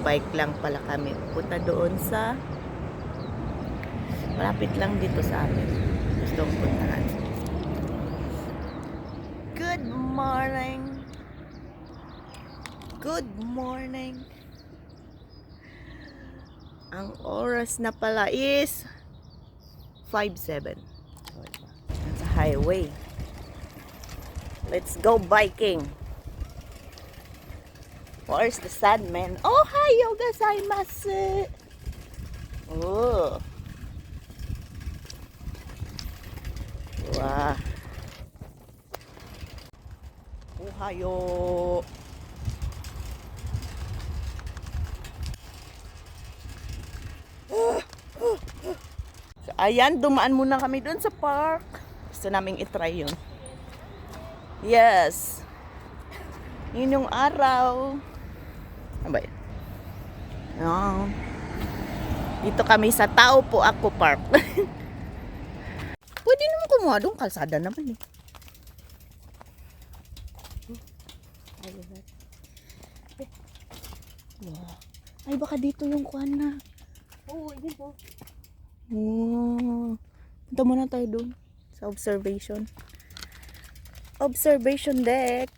Magbabike lang pala kami. Punta doon sa malapit lang dito sa amin. Gusto kong puntahan. Good morning. Good morning. Ang oras na pala is 5:07. Sa highway. Let's go biking. Where's the sad man? Oh, hayo gozaimasu. Oh. Wow. Oh, hayo. So, ayan, dumaan muna kami dun sa park. Gusto naming itry yun. Yes. Yun yung araw. Ano ba yun? No. Dito kami sa Tao Po Ako Park. Pwede naman kumuha doon. Kalsada naman eh. Ay, baka dito yung kuhan na. Oo, yun po. Oh. Punta muna tayo doon. Sa observation. Observation deck.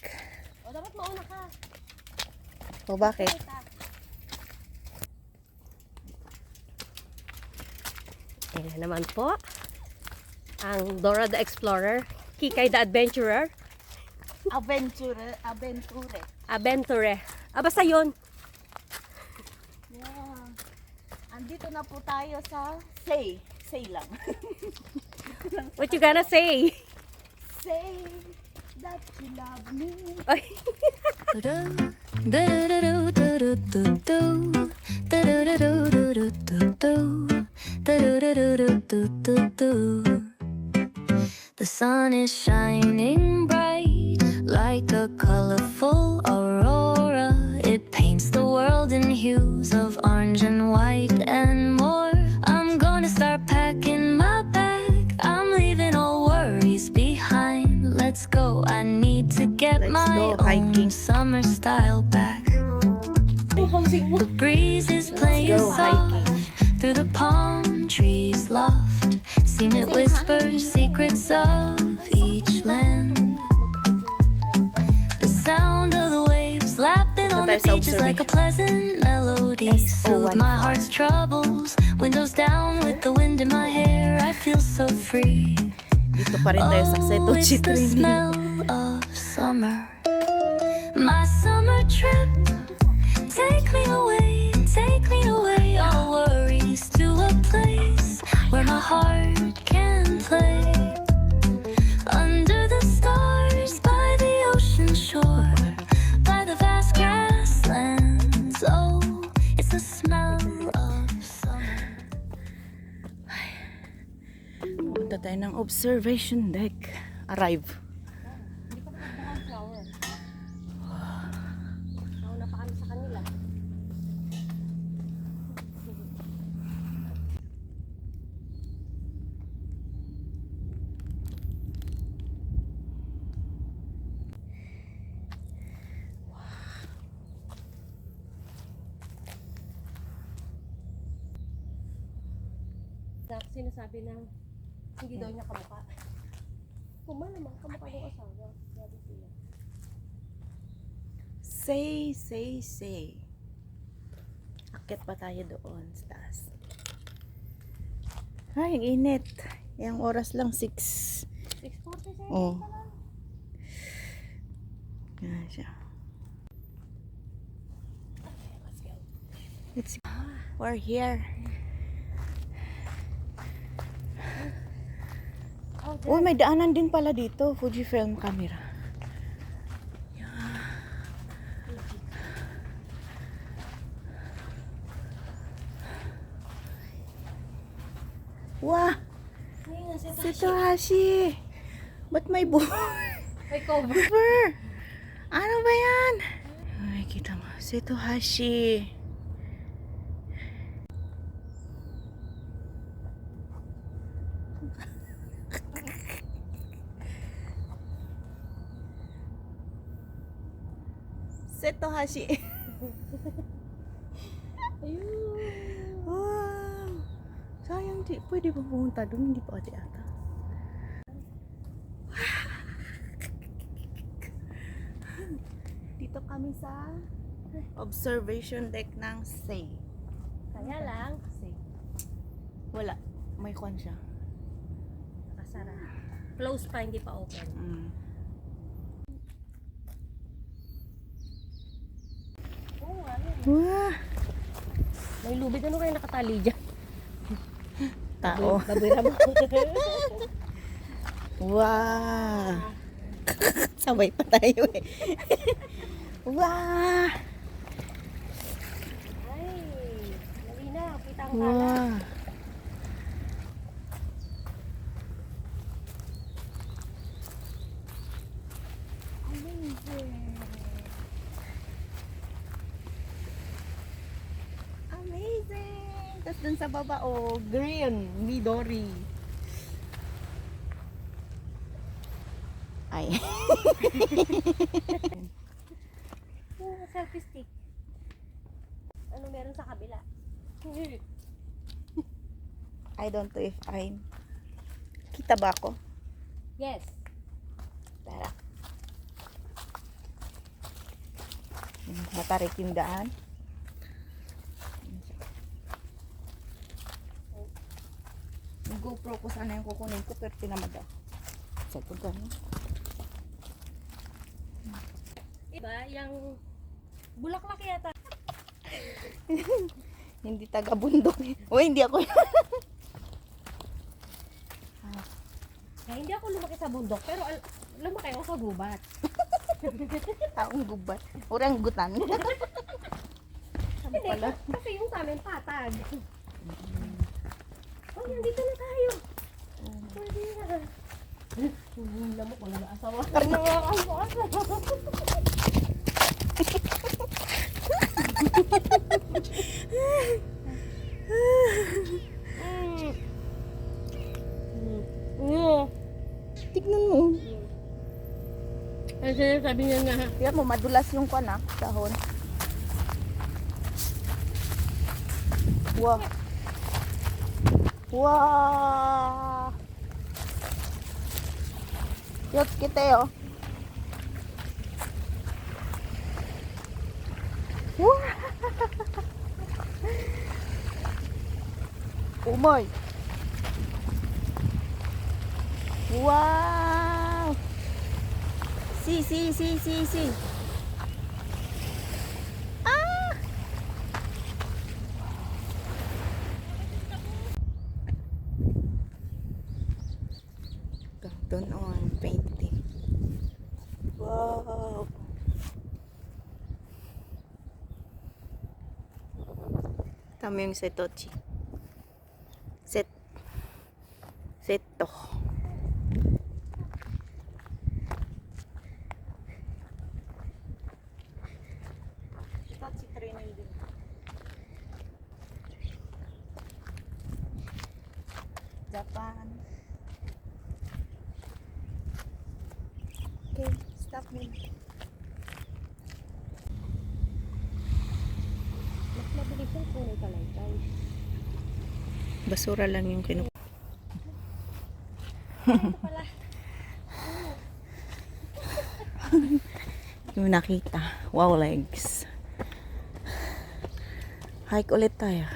O, dapat mauna ka. O, bakit? Ayan naman po. Ang Dora the Explorer. Kikay the Adventurer. Aventure. Basta yun. Yeah. Andito na po tayo sa Say. Say lang. What you gonna say? Say that you love me. Ay. The sun is shining bright like a colorful aurora. It paints the world in hues of orange and white and more. I'm gonna start packing my bag. I'm leaving all worries behind. Let's go. I need to get my own summer style back. The breeze is playing soft through the palm trees loft. Seen it whisper secrets of each land. The sound of the waves lapping on the beach is like a pleasant melody. Soothe my heart's troubles. Windows down with the wind in my hair. I feel so free. Dito pa rin tayo sa Seto Oh, it's the Chitrin. smell of summer. My summer trip. Take me away, all worries to a place where my heart can play. Under the stars, by the ocean shore, by the vast grasslands. Oh, it's the smell of summer. Punta tayo ng observation deck. Arrive. Nauna pa kami sa kanila. Tapos sinasabi na hindi daw niya kamukha. Kuma naman, kamukha ng asawa. Sabi sila. Say. Akit pa tayo doon sa taas. Ay, ang init. Yung oras lang 6. 6:47 Oh. pa lang. Yan siya. Let's go. We're here. Oh, Oh, may daanan din pala dito. Fujifilm camera. Wah! Seto Hashi! Ba't may may cover. cover? Ano ba yan? Ay, kita mo. Seto Hashi. Seto Hashi. Ayun. Wow! Sayang, di. Pwede ba pumunta doon? Hindi pa kasi ata. Dito kami sa observation deck ng Say. Kaya lang, Say. Wala. May kwan siya. nakasara. Close pa, hindi pa open. Mm. Oo nga, yun. Wow! May lubid, ano kayo nakatali dyan? Tao. Baboy ramo. Wow! Sabay pa tayo eh. Wow! Ay, malinaw. Kita ang kalat. Wow! Amazing! Tapos dun sa baba, oh, green, Midori. Ay. Selfie stick. Ano meron sa kabila? I don't know if I'm... Kita ba ako? Yes. Tara. Matarik yung daan. Yung GoPro ko sana yung kukunin ko pero tinamad ako. Cellphone ko ano? Iba, yung bulaklak yata. Hindi taga bundok. O hindi ako. Kaya hindi ako lumaki sa bundok, pero lumaki ako sa gubat. Taong gubat. Orang gutan. Sabi Hindi, pala. kasi yung sa amin patag. Oh, nandito na tayo. Pwede na. Lamok, wala na asawa. Ano nga asawa? Tignan mo. Kasi sabi niya nga, Kaya mo, madulas yung kwan ah, dahon. Wow. Wow. Cute kita oh. Wow. Oh my. Wow. See. Ah. Doon on painting. Wow. Tama yung setochi. Seto. Setochi training din. Japan. Okay, stop me. mas mabilis yung kulay kalaytay. Basura lang yung kinuha. Ito pala. Yung nakita. Wow, legs. Hike ulit tayo.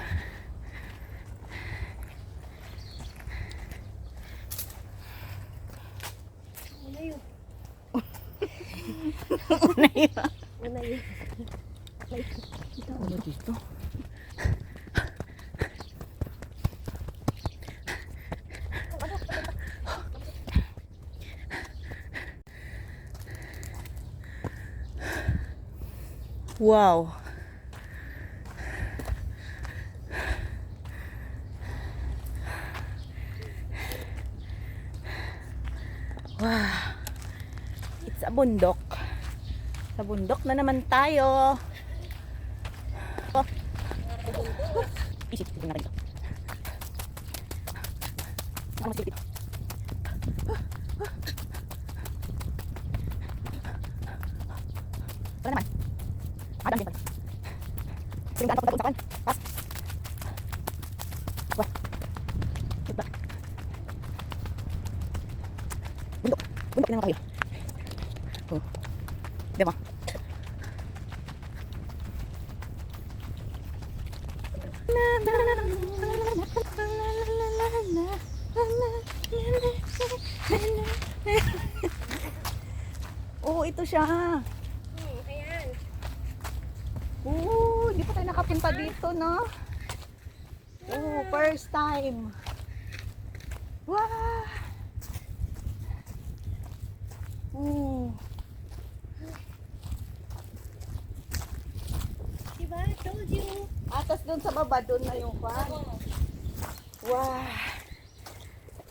Una yun. Una yun. Una yun. Ano dito? Wow. Wow. It's a bundok. Sa bundok na naman tayo. Oh. Isip, tignan natin ito. Ako mas silipit. Wala naman. Adam din pala. Siling daan papunta kung saan. Pas. Tingnan mo kayo. Oh. Di ba? Oo, ito siya. Ayan. Oo, hindi pa tayo nakapunta dito, no? Oo, first time. Wow! Oo. Diba? Told you. Atas doon sa baba, doon na yung fan. Wow!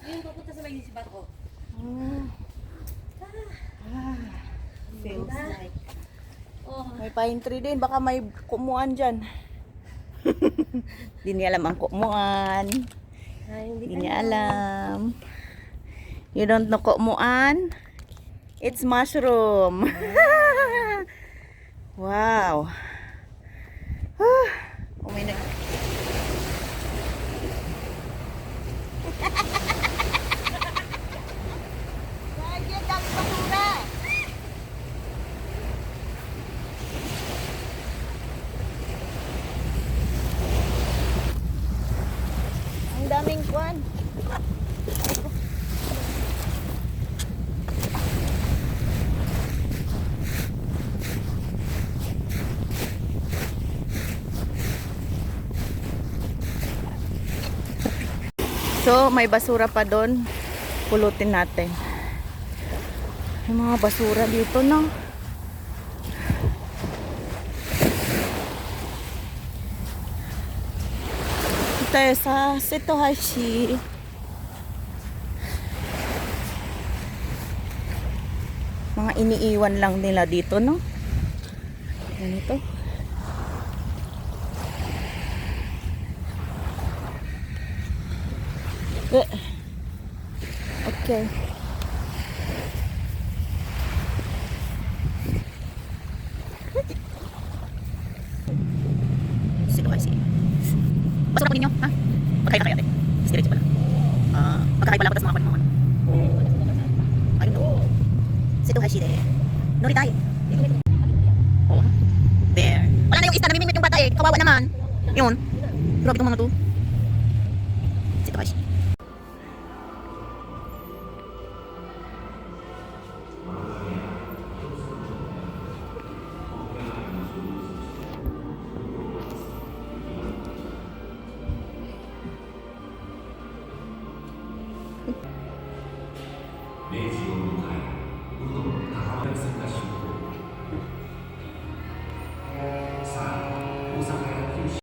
Yung pupunta sa may sibat ko. Mm. Ah, feels like. Oh. May pine tree din. Baka may kumuan dyan. Hindi niya alam ang kumuan. Ay, Hindi niya alam. You don't know kumuan? It's mushroom. Wow. Uminig. Ang daming kwan. So, may basura pa doon. Pulutin natin. May mga basura dito, no? Ito sa Setohashi. Mga iniiwan lang nila dito, no? Ganito. Okay. Setohashi. Basura po ninyo, ha? Magkakita kayo, ate. Diretso pala. Magkakita pala ako, tapos mga kunin mo. Ayun to. Setohashi de. Noritai. Oh. There. Wala na yung isa, namimimit yung bata eh. Kawawa naman. Yun. Grabe itong mga to.